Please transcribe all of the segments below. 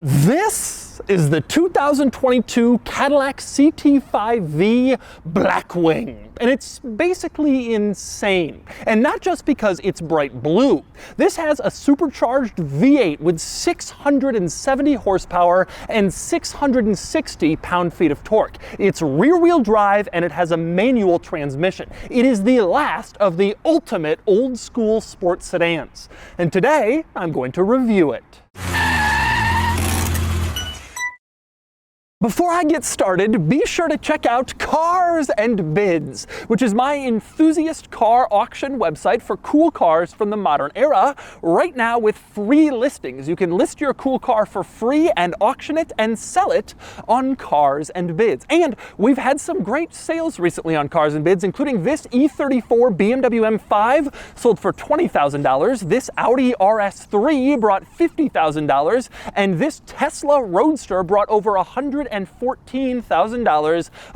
This is the 2022 Cadillac CT5-V Blackwing, and it's basically insane. And not just because it's bright blue. This has a supercharged V8 with 670 horsepower and 660 pound-feet of torque. It's rear-wheel drive and it has a manual transmission. It is the last of the ultimate old-school sports sedans. And today, I'm going to review it. Before I get started, be sure to check out Cars and Bids, which is my enthusiast car auction website for cool cars from the modern era, right now with free listings. You can list your cool car for free and auction it and sell it on Cars and Bids. And we've had some great sales recently on Cars and Bids, including this E34 BMW M5 sold for $20,000, this Audi RS3 brought $50,000, and this Tesla Roadster brought over $114,000,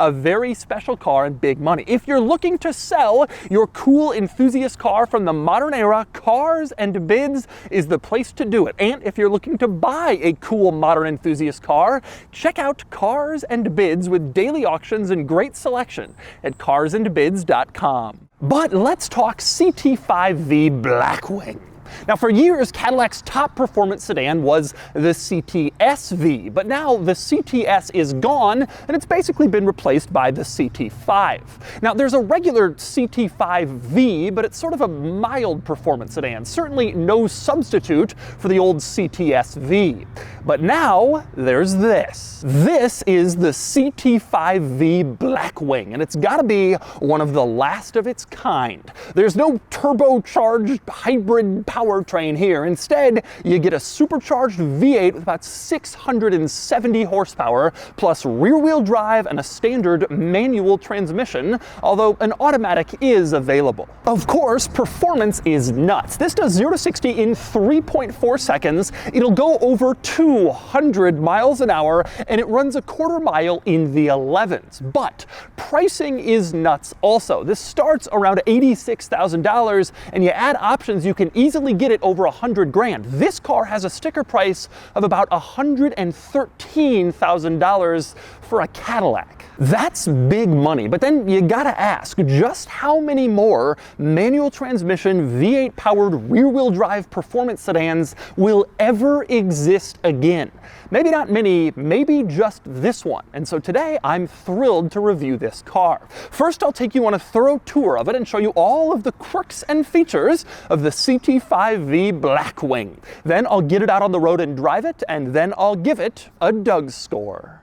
a very special car and big money. If you're looking to sell your cool enthusiast car from the modern era, Cars and Bids is the place to do it. And if you're looking to buy a cool modern enthusiast car, check out Cars and Bids with daily auctions and great selection at carsandbids.com. But let's talk CT5-V Blackwing. Now, for years, Cadillac's top performance sedan was the CTS-V, but now the CTS is gone, and it's basically been replaced by the CT5. Now, there's a regular CT5-V, but it's sort of a mild performance sedan, certainly no substitute for the old CTS-V. But now, there's this. This is the CT5-V Blackwing, and it's gotta be one of the last of its kind. There's no turbocharged hybrid powertrain here. Instead, you get a supercharged V8 with about 670 horsepower, plus rear-wheel drive and a standard manual transmission, although an automatic is available. Of course, performance is nuts. This does 0 to 60 in 3.4 seconds. It'll go over 200 miles an hour, and it runs a quarter mile in the 11s. But pricing is nuts also. This starts around $86,000, and you add options, you can easily get it over 100 grand. This car has a sticker price of about $113,000 for a Cadillac. That's big money, but then you gotta ask, just how many more manual transmission V8 powered rear-wheel drive performance sedans will ever exist again? Maybe not many, maybe just this one. And so today I'm thrilled to review this car. First, I'll take you on a thorough tour of it and show you all of the quirks and features of the CT5-V Blackwing. Then I'll get it out on the road and drive it, and then I'll give it a Doug's score.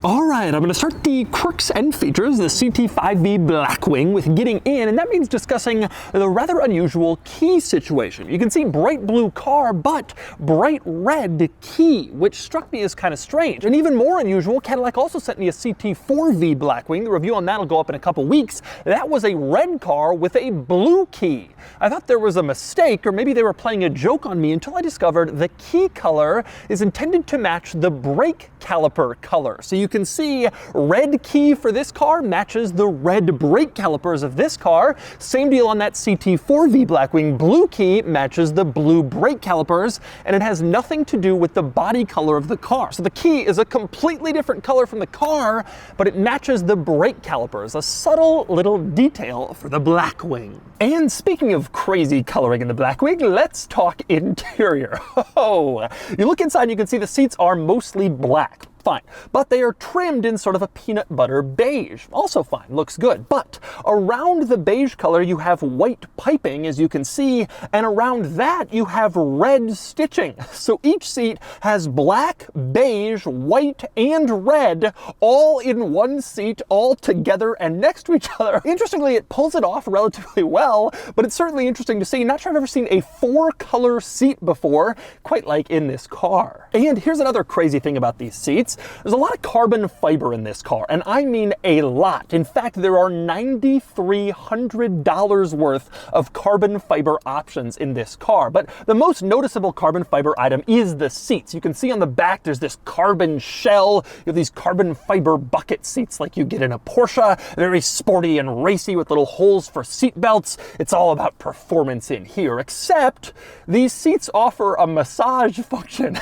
Alright, I'm going to start the quirks and features of the CT5-V Blackwing with getting in, and that means discussing the rather unusual key situation. You can see bright blue car, but bright red key, which struck me as kind of strange. And even more unusual, Cadillac also sent me a CT4-V Blackwing. The review on that will go up in a couple weeks. That was a red car with a blue key. I thought there was a mistake, or maybe they were playing a joke on me, until I discovered the key color is intended to match the brake caliper color. So you can see red key for this car matches the red brake calipers of this car. Same deal on that CT4-V Blackwing. Blue key matches the blue brake calipers, and it has nothing to do with the body color of the car. So the key is a completely different color from the car, but it matches the brake calipers. A subtle little detail for the Blackwing. And speaking of crazy coloring in the Blackwing, let's talk interior. Oh, you look inside and you can see the seats are mostly black. Fine. But they are trimmed in sort of a peanut butter beige. Also fine, looks good. But around the beige color you have white piping, as you can see, and around that you have red stitching. So each seat has black, beige, white, and red all in one seat, all together and next to each other. Interestingly, it pulls it off relatively well, but it's certainly interesting to see. Not sure I've ever seen a 4-color seat before, quite like in this car. And here's another crazy thing about these seats. seats. There's a lot of carbon fiber in this car, and I mean a lot. In fact, there are $9,300 worth of carbon fiber options in this car. But the most noticeable carbon fiber item is the seats. You can see on the back there's this carbon shell. You have these carbon fiber bucket seats like you get in a Porsche. Very sporty and racy with little holes for seat belts. It's all about performance in here, except these seats offer a massage function.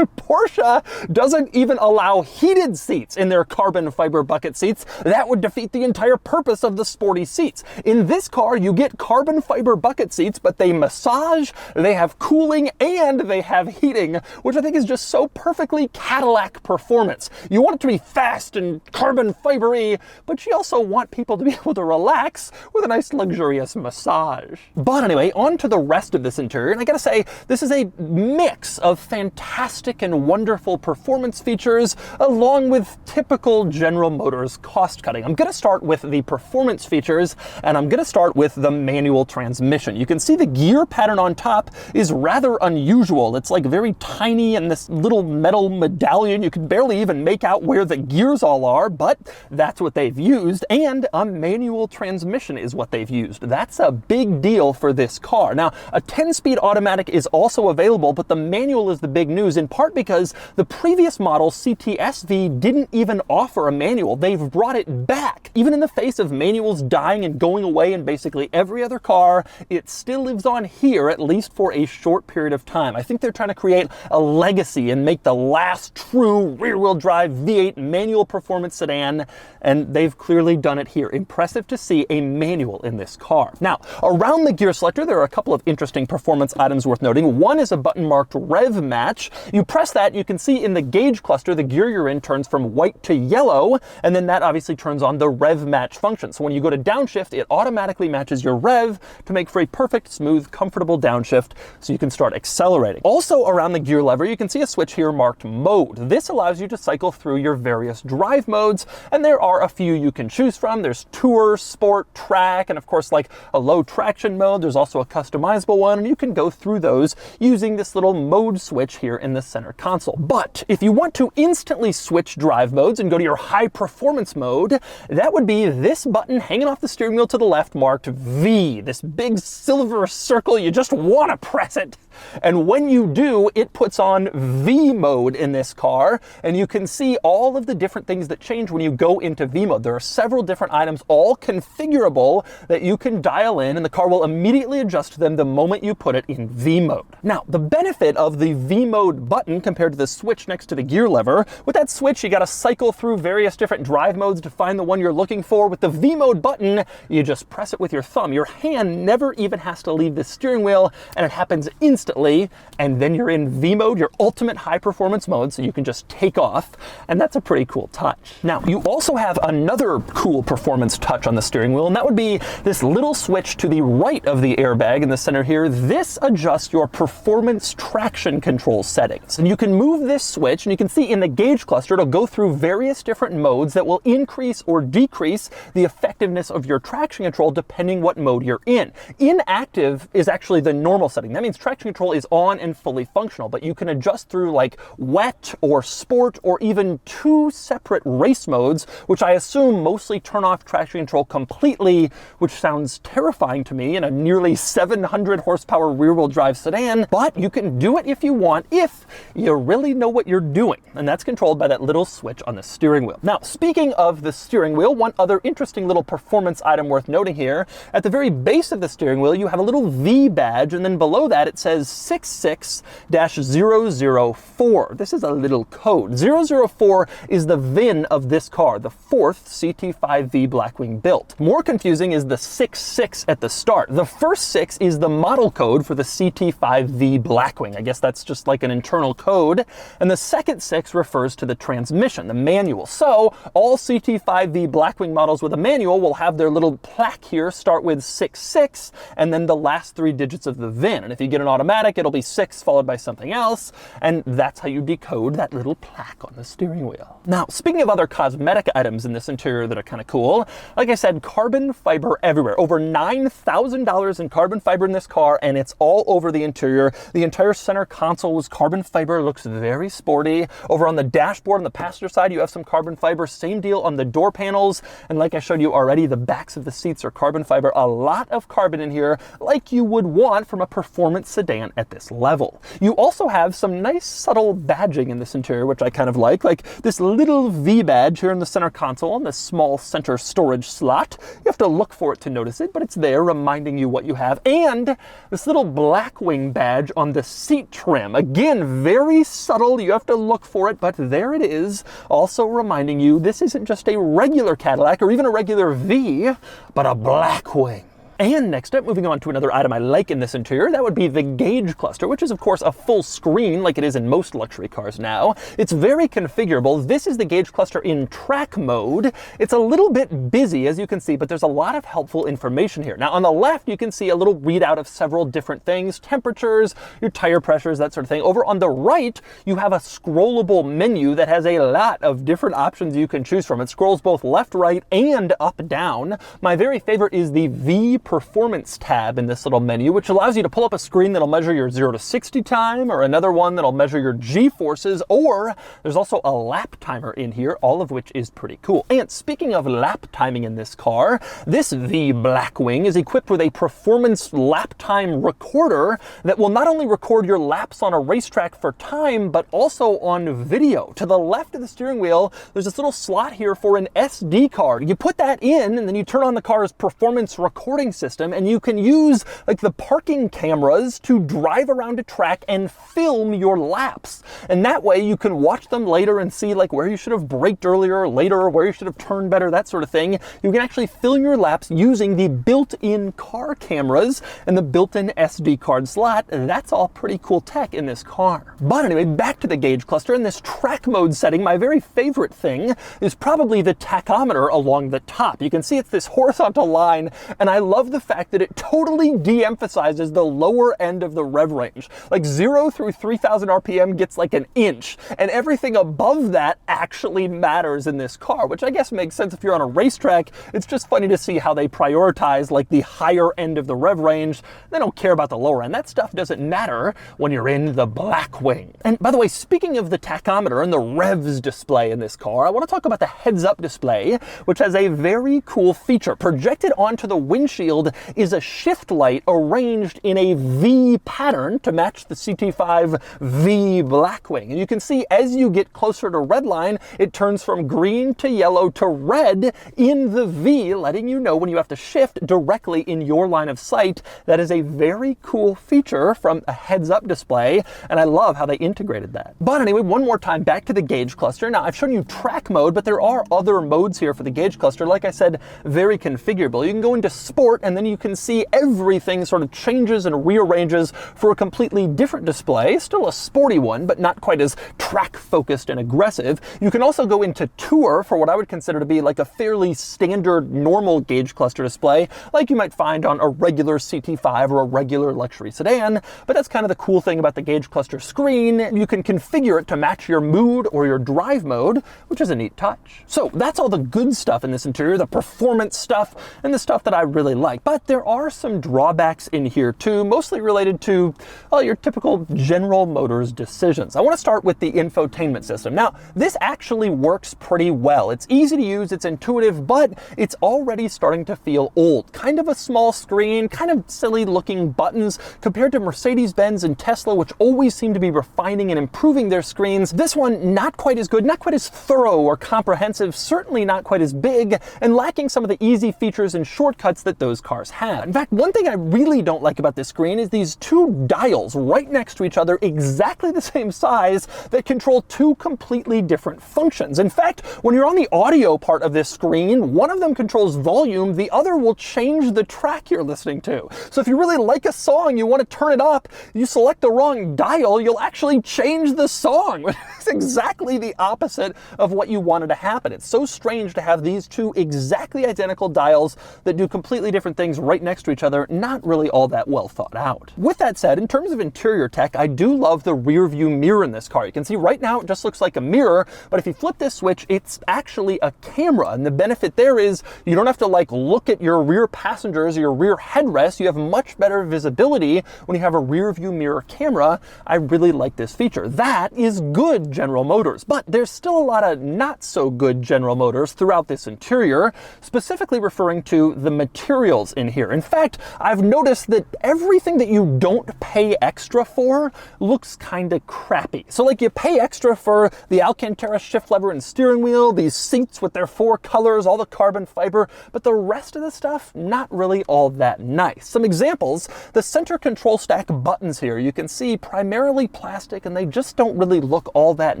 Porsche doesn't even allow heated seats in their carbon fiber bucket seats. That would defeat the entire purpose of the sporty seats. In this car, you get carbon fiber bucket seats, but they massage, they have cooling, and they have heating, which I think is just so perfectly Cadillac performance. You want it to be fast and carbon fibery, but you also want people to be able to relax with a nice luxurious massage. But anyway, on to the rest of this interior, and I gotta say, this is a mix of fantastic and wonderful performance features, along with typical General Motors cost cutting. I'm gonna start with the performance features, and I'm gonna start with the manual transmission. You can see the gear pattern on top is rather unusual. It's like very tiny and this little metal medallion. You can barely even make out where the gears all are, but that's what they've used, and a manual transmission is what they've used. That's a big deal for this car. Now, a 10-speed automatic is also available, but the manual is the big news, in part because the previous model, CT-SV, didn't even offer a manual. They've brought it back. Even in the face of manuals dying and going away in basically every other car, it still lives on here, at least for a short period of time. I think they're trying to create a legacy and make the last true rear-wheel drive V8 manual performance sedan, and they've clearly done it here. Impressive to see a manual in this car. Now, around the gear selector, there are a couple of interesting performance items worth noting. One is a button marked Rev Match. You press that, you can see in the gauge cluster, the gear you're in turns from white to yellow, and then that obviously turns on the Rev Match function. So when you go to downshift, it automatically matches your rev to make for a perfect, smooth, comfortable downshift so you can start accelerating. Also around the gear lever, you can see a switch here marked Mode. This allows you to cycle through your various drive modes, and there are a few you can choose from. There's Tour, Sport, Track, and of course like a low traction mode. There's also a customizable one, and you can go through those using this little mode switch here in the center console. But if you want to instantly switch drive modes and go to your high performance mode, that would be this button hanging off the steering wheel to the left marked V, this big silver circle. You just want to press it. And when you do, it puts on V mode in this car, and you can see all of the different things that change when you go into V mode. There are several different items, all configurable, that you can dial in, and the car will immediately adjust to them the moment you put it in V mode. Now, the benefit of the V mode button compared to the switch next to the gear lever, with that switch, you got to cycle through various different drive modes to find the one you're looking for. With the V mode button, you just press it with your thumb. Your hand never even has to leave the steering wheel, and it happens instantly, and then you're in V mode, your ultimate high performance mode, so you can just take off, and that's a pretty cool touch. Now, you also have another cool performance touch on the steering wheel, and that would be this little switch to the right of the airbag in the center here. This adjusts your performance traction control settings, and you can move this switch, and you can see in the gauge cluster, it'll go through various different modes that will increase or decrease the effectiveness of your traction control depending what mode you're in. Inactive is actually the normal setting. That means traction control is on and fully functional, but you can adjust through like wet or sport or even two separate race modes, which I assume mostly turn off traction control completely, which sounds terrifying to me in a nearly 700 horsepower rear-wheel drive sedan, but you can do it if you want, if you really know what you're doing, and that's controlled by that little switch on the steering wheel. Now, speaking of the steering wheel, one other interesting little performance item worth noting here, at the very base of the steering wheel, you have a little V badge, and then below that it says 66-004. This is a little code. 004 is the VIN of this car, the fourth CT5-V Blackwing built. More confusing is the 66 at the start. The first 6 is the model code for the CT5-V Blackwing. I guess that's just like an internal code. And the second 6 refers to the transmission, the manual. So all CT5-V Blackwing models with a manual will have their little plaque here start with 66 and then the last 3 digits of the VIN. And if you get an automatic, it'll be 6 followed by something else, and that's how you decode that little plaque on the steering wheel. Now, speaking of other cosmetic items in this interior that are kind of cool, like I said, carbon fiber everywhere. Over $9,000 in carbon fiber in this car, and it's all over the interior. The entire center console was carbon fiber, looks very sporty. Over on the dashboard on the passenger side, you have some carbon fiber. Same deal on the door panels. And like I showed you already, the backs of the seats are carbon fiber. A lot of carbon in here, like you would want from a performance sedan at this level. You also have some nice subtle badging in this interior, which I kind of like this little V badge here in the center console and this small center storage slot. You have to look for it to notice it, but it's there reminding you what you have. And this little Blackwing badge on the seat trim. Again, very subtle. You have to look for it, but there it is. Also reminding you this isn't just a regular Cadillac or even a regular V, but a Blackwing. And next up, moving on to another item I like in this interior, that would be the gauge cluster, which is of course a full screen like it is in most luxury cars now. It's very configurable. This is the gauge cluster in track mode. It's a little bit busy, as you can see, but there's a lot of helpful information here. Now on the left, you can see a little readout of several different things, temperatures, your tire pressures, that sort of thing. Over on the right, you have a scrollable menu that has a lot of different options you can choose from. It scrolls both left, right, and up, down. My very favorite is the V Performance tab in this little menu, which allows you to pull up a screen that'll measure your 0 to 60 time, or another one that'll measure your G-forces, or there's also a lap timer in here, all of which is pretty cool. And speaking of lap timing in this car, this V Blackwing is equipped with a performance lap time recorder that will not only record your laps on a racetrack for time, but also on video. To the left of the steering wheel, there's this little slot here for an SD card. You put that in, and then you turn on the car's performance recording system, and you can use like the parking cameras to drive around a track and film your laps. And that way you can watch them later and see like where you should have braked earlier or later, or where you should have turned better, that sort of thing. You can actually film your laps using the built-in car cameras and the built-in SD card slot. That's all pretty cool tech in this car. But anyway, back to the gauge cluster. In this track mode setting, my very favorite thing is probably the tachometer along the top. You can see it's this horizontal line, and I love the fact that it totally de-emphasizes the lower end of the rev range. Like 0 through 3,000 RPM gets like an inch, and everything above that actually matters in this car, which I guess makes sense if you're on a racetrack. It's just funny to see how they prioritize like the higher end of the rev range. They don't care about the lower end. That stuff doesn't matter when you're in the Blackwing. And by the way, speaking of the tachometer and the revs display in this car, I want to talk about the heads-up display, which has a very cool feature. Projected onto the windshield is a shift light arranged in a V pattern to match the CT5-V Blackwing. And you can see as you get closer to redline, it turns from green to yellow to red in the V, letting you know when you have to shift directly in your line of sight. That is a very cool feature from a heads-up display, and I love how they integrated that. But anyway, one more time, back to the gauge cluster. Now, I've shown you track mode, but there are other modes here for the gauge cluster. Like I said, very configurable. You can go into sport, and then you can see everything sort of changes and rearranges for a completely different display. Still a sporty one, but not quite as track focused and aggressive. You can also go into tour for what I would consider to be like a fairly standard normal gauge cluster display, like you might find on a regular CT5 or a regular luxury sedan. But that's kind of the cool thing about the gauge cluster screen. You can configure it to match your mood or your drive mode, which is a neat touch. So that's all the good stuff in this interior, the performance stuff and the stuff that I really like. But there are some drawbacks in here too, mostly related to, well, your typical General Motors decisions. I want to start with the infotainment system. Now, this actually works pretty well. It's easy to use, it's intuitive, but it's already starting to feel old. Kind of a small screen, kind of silly looking buttons compared to Mercedes-Benz and Tesla, which always seem to be refining and improving their screens. This one, not quite as good, not quite as thorough or comprehensive, certainly not quite as big, and lacking some of the easy features and shortcuts that those cars have. In fact, one thing I really don't like about this screen is these two dials right next to each other, exactly the same size, that control two completely different functions. In fact, when you're on the audio part of this screen, one of them controls volume, the other will change the track you're listening to. So if you really like a song, you want to turn it up, you select the wrong dial, you'll actually change the song, which is exactly the opposite of what you wanted to happen. It's so strange to have these two exactly identical dials that do completely different different things right next to each other, not really all that well thought out. With that said, in terms of interior tech, I do love the rear view mirror in this car. You can see right now it just looks like a mirror, but if you flip this switch, it's actually a camera. And the benefit there is you don't have to like look at your rear passengers or your rear headrest. You have much better visibility when you have a rear view mirror camera. I really like this feature. That is good General Motors, but there's still a lot of not so good General Motors throughout this interior, specifically referring to the materials in here. In fact, I've noticed that everything that you don't pay extra for looks kind of crappy. So like you pay extra for the Alcantara shift lever and steering wheel, these seats with their 4 colors, all the carbon fiber, but the rest of the stuff, not really all that nice. Some examples, the center control stack buttons here, you can see primarily plastic and they just don't really look all that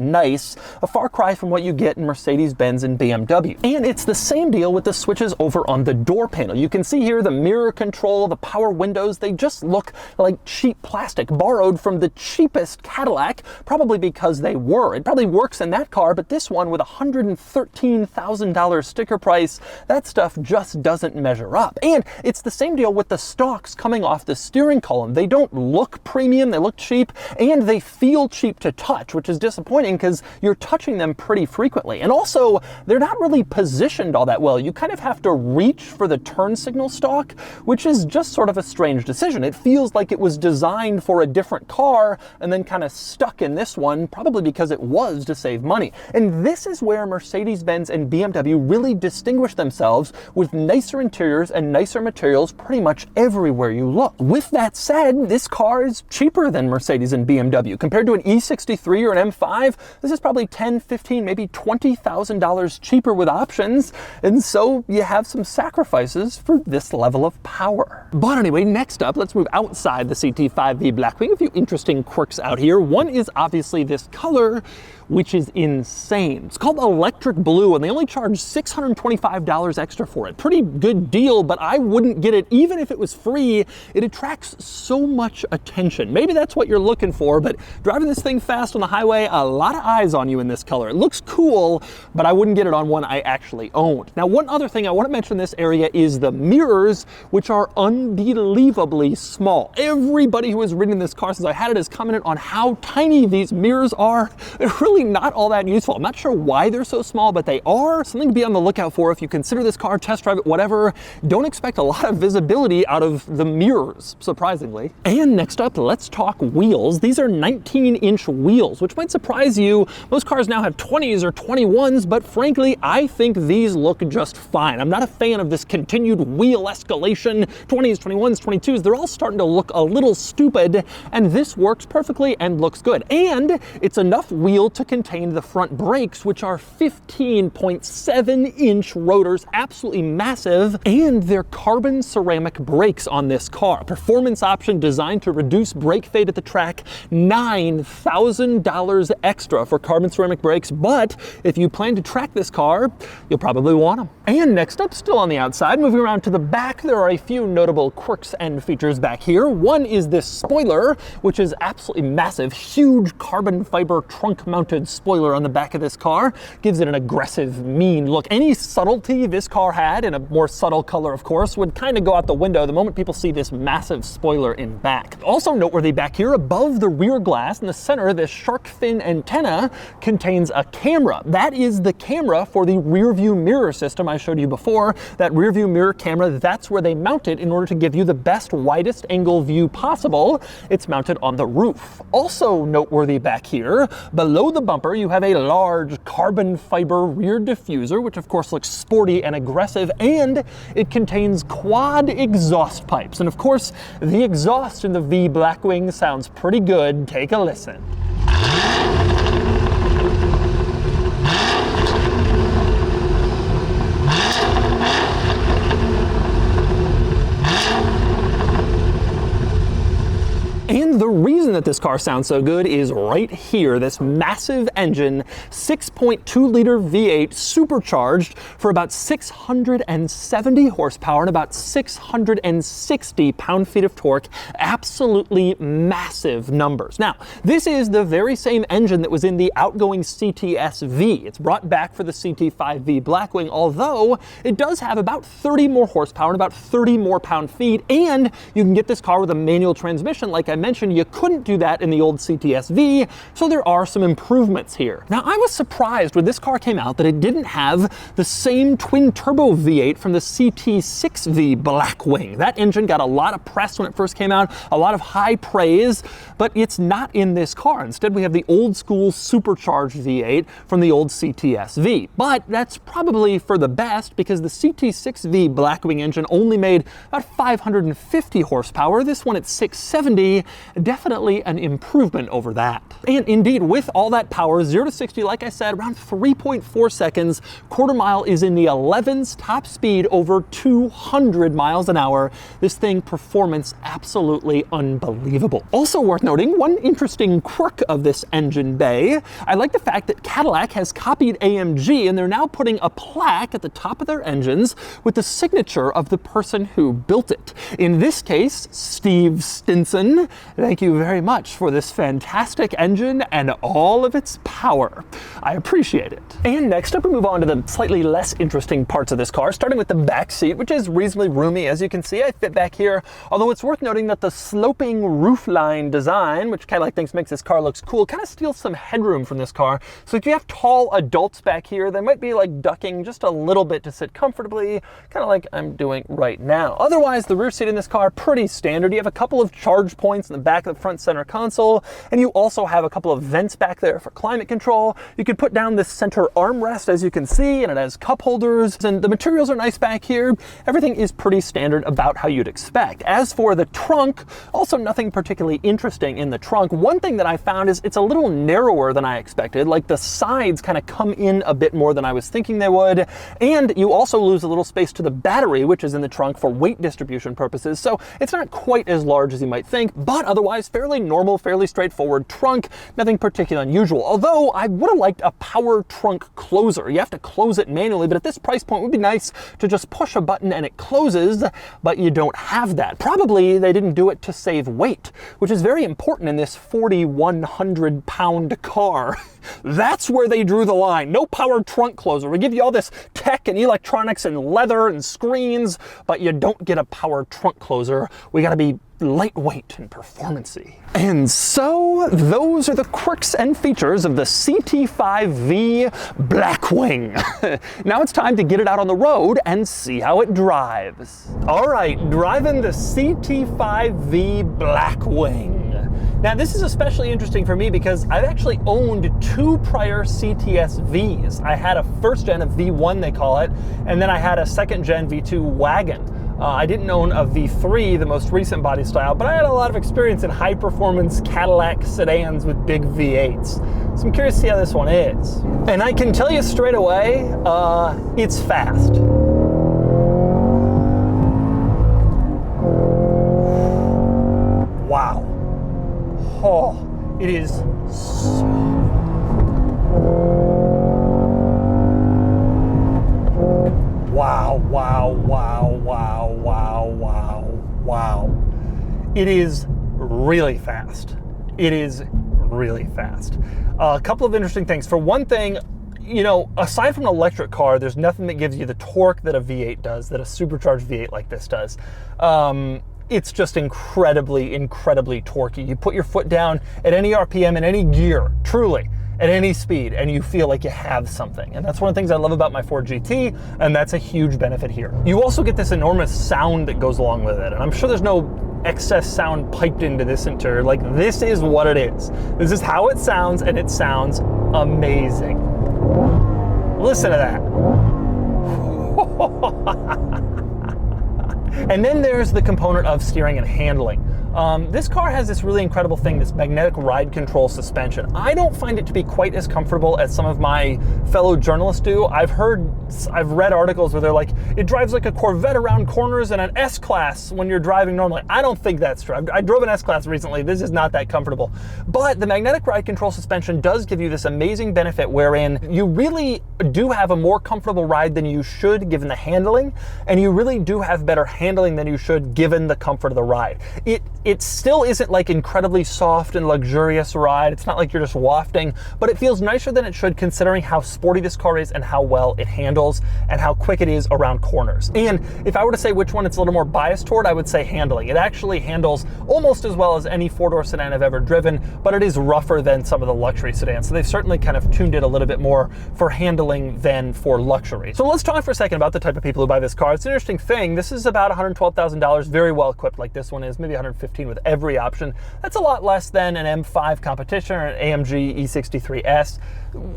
nice. A far cry from what you get in Mercedes-Benz and BMW. And it's the same deal with the switches over on the door panel. You can see here the mirror control, the power windows, they just look like cheap plastic borrowed from the cheapest Cadillac, probably because they were. It probably works in that car, but this one with a $113,000 sticker price, that stuff just doesn't measure up. And it's the same deal with the stalks coming off the steering column. They don't look premium, they look cheap, and they feel cheap to touch, which is disappointing because you're touching them pretty frequently. And also, they're not really positioned all that well. You kind of have to reach for the turn signal stalk, which is just sort of a strange decision. It feels like it was designed for a different car and then kind of stuck in this one, probably because it was to save money. And this is where Mercedes-Benz and BMW really distinguish themselves, with nicer interiors and nicer materials pretty much everywhere you look. With that said, this car is cheaper than Mercedes and BMW. Compared to an E63 or an M5, this is probably $10, $15, maybe $20,000 cheaper with options, and so you have some sacrifices for this level of power. But anyway, next up, let's move outside the CT5-V Blackwing. A few interesting quirks out here. One is obviously this color, which is insane. It's called electric blue, and they only charge $625 extra for it. Pretty good deal, but I wouldn't get it even if it was free. It attracts so much attention. Maybe that's what you're looking for, but driving this thing fast on the highway, a lot of eyes on you in this color. It looks cool, but I wouldn't get it on one I actually owned. Now, one other thing I want to mention in this area is the mirrors, which are unbelievably small. Everybody who is reading this car since I had it has commented on how tiny these mirrors are. They're really not all that useful. I'm not sure why they're so small, but they are. Something to be on the lookout for if you consider this car, test drive it, whatever. Don't expect a lot of visibility out of the mirrors, surprisingly. And next up, let's talk wheels. These are 19-inch wheels, which might surprise you. Most cars now have 20s or 21s, but frankly, I think these look just fine. I'm not a fan of this continued wheel escalation. 20s, 21s, 22s, they're all starting to look a little stupid, and this works perfectly and looks good. And it's enough wheel to contain the front brakes, which are 15.7-inch rotors, absolutely massive, and they're carbon ceramic brakes on this car. Performance option designed to reduce brake fade at the track, $9,000 extra for carbon ceramic brakes, but if you plan to track this car, you'll probably want them. And next up, still on the outside, moving around to the back, there are a few notable quirks and features back here. One is this spoiler, which is absolutely massive, huge carbon fiber trunk mounted spoiler on the back of this car. Gives it an aggressive, mean look. Any subtlety this car had, in a more subtle color of course, would kind of go out the window the moment people see this massive spoiler in back. Also noteworthy back here, above the rear glass in the center, this shark fin antenna contains a camera. That is the camera for the rear view mirror system I showed you before. That rear view mirror camera, that's where they mount it in order to give you the best, widest angle view possible. It's mounted on the roof. Also noteworthy back here, below the bumper, you have a large carbon fiber rear diffuser, which of course looks sporty and aggressive, and it contains quad exhaust pipes. And of course, the exhaust in the V Blackwing sounds pretty good. Take a listen. And And the reason that this car sounds so good is right here. This massive engine, 6.2 liter V8 supercharged for about 670 horsepower and about 660 pound-feet of torque. Absolutely massive numbers. Now, this is the very same engine that was in the outgoing CTS-V. It's brought back for the CT5-V Blackwing, although it does have about 30 more horsepower and about 30 more pound-feet, and you can get this car with a manual transmission. Like I mentioned, you couldn't do that in the old CTS-V, so there are some improvements here. Now, I was surprised when this car came out that it didn't have the same twin-turbo V8 from the CT6-V Blackwing. That engine got a lot of press when it first came out, a lot of high praise, but it's not in this car. Instead, we have the old-school supercharged V8 from the old CTS-V. But that's probably for the best, because the CT6-V Blackwing engine only made about 550 horsepower. This one at 670, definitely an improvement over that. And indeed, with all that power, 0 to 60, like I said, around 3.4 seconds, quarter mile is in the 11s, top speed over 200 miles an hour. This thing, performance absolutely unbelievable. Also worth noting, one interesting quirk of this engine bay, I like the fact that Cadillac has copied AMG, and they're now putting a plaque at the top of their engines with the signature of the person who built it. In this case, Steve Stinson. Thank you very much for this fantastic engine and all of its power. I appreciate it. And next up, we move on to the slightly less interesting parts of this car, starting with the back seat, which is reasonably roomy. As you can see, I fit back here, although it's worth noting that the sloping roofline design, which Cadillac thinks makes this car looks cool, kind of steals some headroom from this car. So if you have tall adults back here, they might be like ducking just a little bit to sit comfortably, kind of like I'm doing right now. Otherwise, the rear seat in this car, pretty standard. You have a couple of charge points in the back of the front center console, and you also have a couple of vents back there for climate control. You could put down this center armrest, as you can see, and it has cup holders, and the materials are nice back here. Everything is pretty standard, about how you'd expect. As for the trunk, also nothing particularly interesting in the trunk. One thing that I found is it's a little narrower than I expected. Like, the sides kind of come in a bit more than I was thinking they would, and you also lose a little space to the battery, which is in the trunk for weight distribution purposes, so it's not quite as large as you might think, but otherwise fairly normal, fairly straightforward trunk, nothing particularly unusual. Although I would have liked a power trunk closer. You have to close it manually, but at this price point it would be nice to just push a button and it closes, but you don't have that. Probably they didn't do it to save weight, which is very important in this 4,100 pound car. That's where they drew the line. No power trunk closer. We give you all this tech and electronics and leather and screens, but you don't get a power trunk closer. We gotta be lightweight and performance-y. And so those are the quirks and features of the CT5-V Blackwing. Now it's time to get it out on the road and see how it drives. All right, driving the CT5-V Blackwing. Now this is especially interesting for me because I've actually owned two prior CTS-Vs. I had a first gen, a V1 they call it, and then I had a second gen V2 wagon. I didn't own a V3, the most recent body style, but I had a lot of experience in high-performance Cadillac sedans with big V8s. So I'm curious to see how this one is. And I can tell you straight away, it's fast. Wow. Oh, it is so... Wow, wow, wow, wow, wow, wow, wow. It is really fast. It is really fast. A couple of interesting things. For one thing, you know, aside from an electric car, there's nothing that gives you the torque that a V8 does, that a supercharged V8 like this does. It's just incredibly, incredibly torquey. You put your foot down at any RPM in any gear, truly, at any speed, and you feel like you have something. And that's one of the things I love about my Ford GT, and that's a huge benefit here. You also get this enormous sound that goes along with it, and I'm sure there's no excess sound piped into this interior. Like, this is what it is. This is how it sounds, and it sounds amazing. Listen to that. And then there's the component of steering and handling. This car has this really incredible thing, this magnetic ride control suspension. I don't find it to be quite as comfortable as some of my fellow journalists do. I've read articles where they're like, it drives like a Corvette around corners and an S-Class when you're driving normally. I don't think that's true. I drove an S-Class recently. This is not that comfortable. But the magnetic ride control suspension does give you this amazing benefit wherein you really do have a more comfortable ride than you should given the handling, and you really do have better handling than you should given the comfort of the ride. It still isn't like incredibly soft and luxurious ride. It's not like you're just wafting, but it feels nicer than it should considering how sporty this car is and how well it handles and how quick it is around corners. And if I were to say which one it's a little more biased toward, I would say handling. It actually handles almost as well as any four-door sedan I've ever driven, but it is rougher than some of the luxury sedans. So they've certainly kind of tuned it a little bit more for handling than for luxury. So let's talk for a second about the type of people who buy this car. It's an interesting thing. This is about $112,000, very well equipped like this one is, maybe 115 with every option. That's a lot less than an M5 competition or an AMG E63S,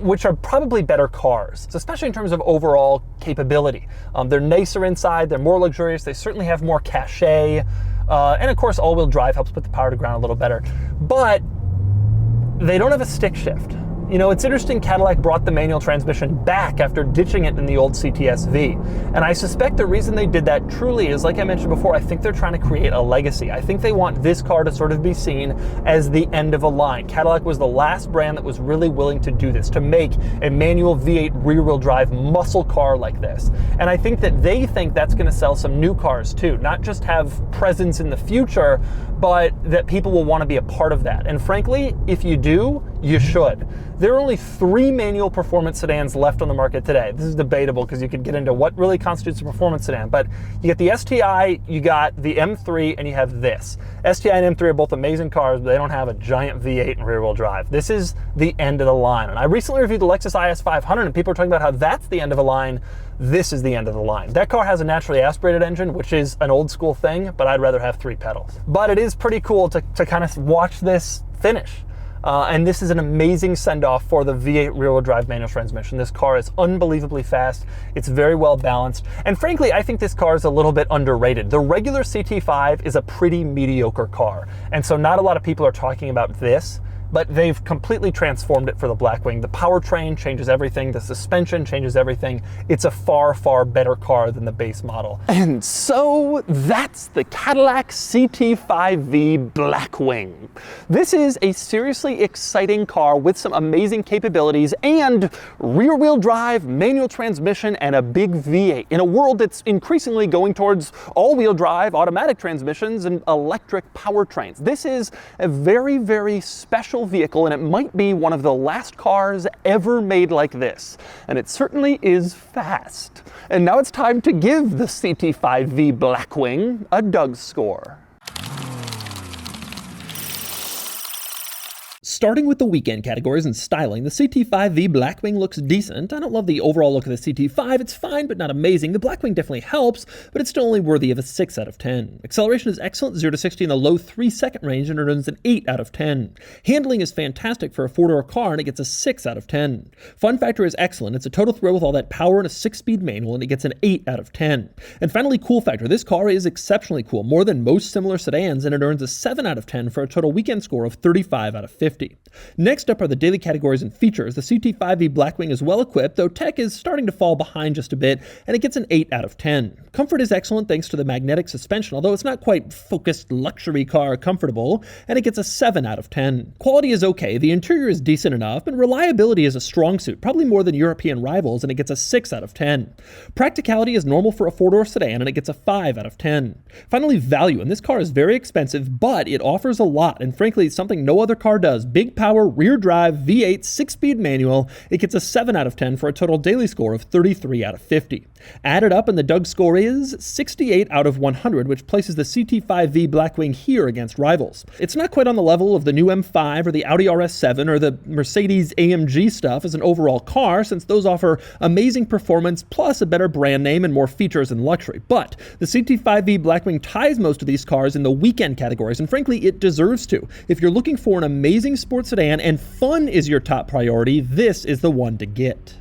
which are probably better cars, especially in terms of overall capability. They're nicer inside, they're more luxurious, they certainly have more cachet, and of course all-wheel drive helps put the power to ground a little better, but they don't have a stick shift. You know, it's interesting, Cadillac brought the manual transmission back after ditching it in the old CTS-V. And I suspect the reason they did that truly is, like I mentioned before, I think they're trying to create a legacy. I think they want this car to sort of be seen as the end of a line. Cadillac was the last brand that was really willing to do this, to make a manual V8 rear-wheel drive muscle car like this. And I think that they think that's going to sell some new cars too, not just have presence in the future, but that people will want to be a part of that. And frankly, if you do, you should. There are only 3 manual performance sedans left on the market today. This is debatable because you could get into what really constitutes a performance sedan, but you get the STI, you got the M3, and you have this. STI and M3 are both amazing cars, but they don't have a giant V8 and rear-wheel drive. This is the end of the line. And I recently reviewed the Lexus IS 500, and people are talking about how that's the end of a line. This is the end of the line. That car has a naturally aspirated engine, which is an old school thing, but I'd rather have 3 pedals. But it is pretty cool to kind of watch this finish. And this is an amazing send-off for the V8 rear-wheel drive manual transmission. This car is unbelievably fast. It's very well balanced. And frankly, I think this car is a little bit underrated. The regular CT5 is a pretty mediocre car. And so not a lot of people are talking about this, but they've completely transformed it for the Blackwing. The powertrain changes everything. The suspension changes everything. It's a far, far better car than the base model. And so that's the Cadillac CT5-V Blackwing. This is a seriously exciting car with some amazing capabilities and rear-wheel drive, manual transmission, and a big V8 in a world that's increasingly going towards all-wheel drive, automatic transmissions, and electric powertrains. This is a very, very special vehicle, and it might be one of the last cars ever made like this. And it certainly is fast. And now it's time to give the CT5-V Blackwing a DOUGSCORE. Starting with the weekend categories and styling, the CT5-V Blackwing looks decent. I don't love the overall look of the CT5, it's fine but not amazing. The Blackwing definitely helps, but it's still only worthy of a 6 out of 10. Acceleration is excellent, 0 to 60 in the low 3-second range, and it earns an 8 out of 10. Handling is fantastic for a 4-door car, and it gets a 6 out of 10. Fun factor is excellent. It's a total thrill with all that power and a 6-speed manual, and it gets an 8 out of 10. And finally, cool factor. This car is exceptionally cool, more than most similar sedans, and it earns a 7 out of 10 for a total weekend score of 35 out of 50. Next up are the daily categories and features. The CT5-V Blackwing is well equipped, though tech is starting to fall behind just a bit, and it gets an 8 out of 10. Comfort is excellent thanks to the magnetic suspension, although it's not quite focused luxury car comfortable, and it gets a 7 out of 10. Quality is okay, the interior is decent enough, and reliability is a strong suit, probably more than European rivals, and it gets a 6 out of 10. Practicality is normal for a 4-door sedan, and it gets a 5 out of 10. Finally, value, and this car is very expensive, but it offers a lot, and frankly, something no other car does. Big power, rear drive, V8, 6-speed manual. It gets a 7 out of 10 for a total daily score of 33 out of 50. Added up, and the DOUGSCORE is 68 out of 100, which places the CT5-V Blackwing here against rivals. It's not quite on the level of the new M5 or the Audi RS7 or the Mercedes AMG stuff as an overall car, since those offer amazing performance plus a better brand name and more features and luxury. But the CT5-V Blackwing ties most of these cars in the weekend categories, and frankly, it deserves to. If you're looking for an amazing sports sedan and fun is your top priority, this is the one to get.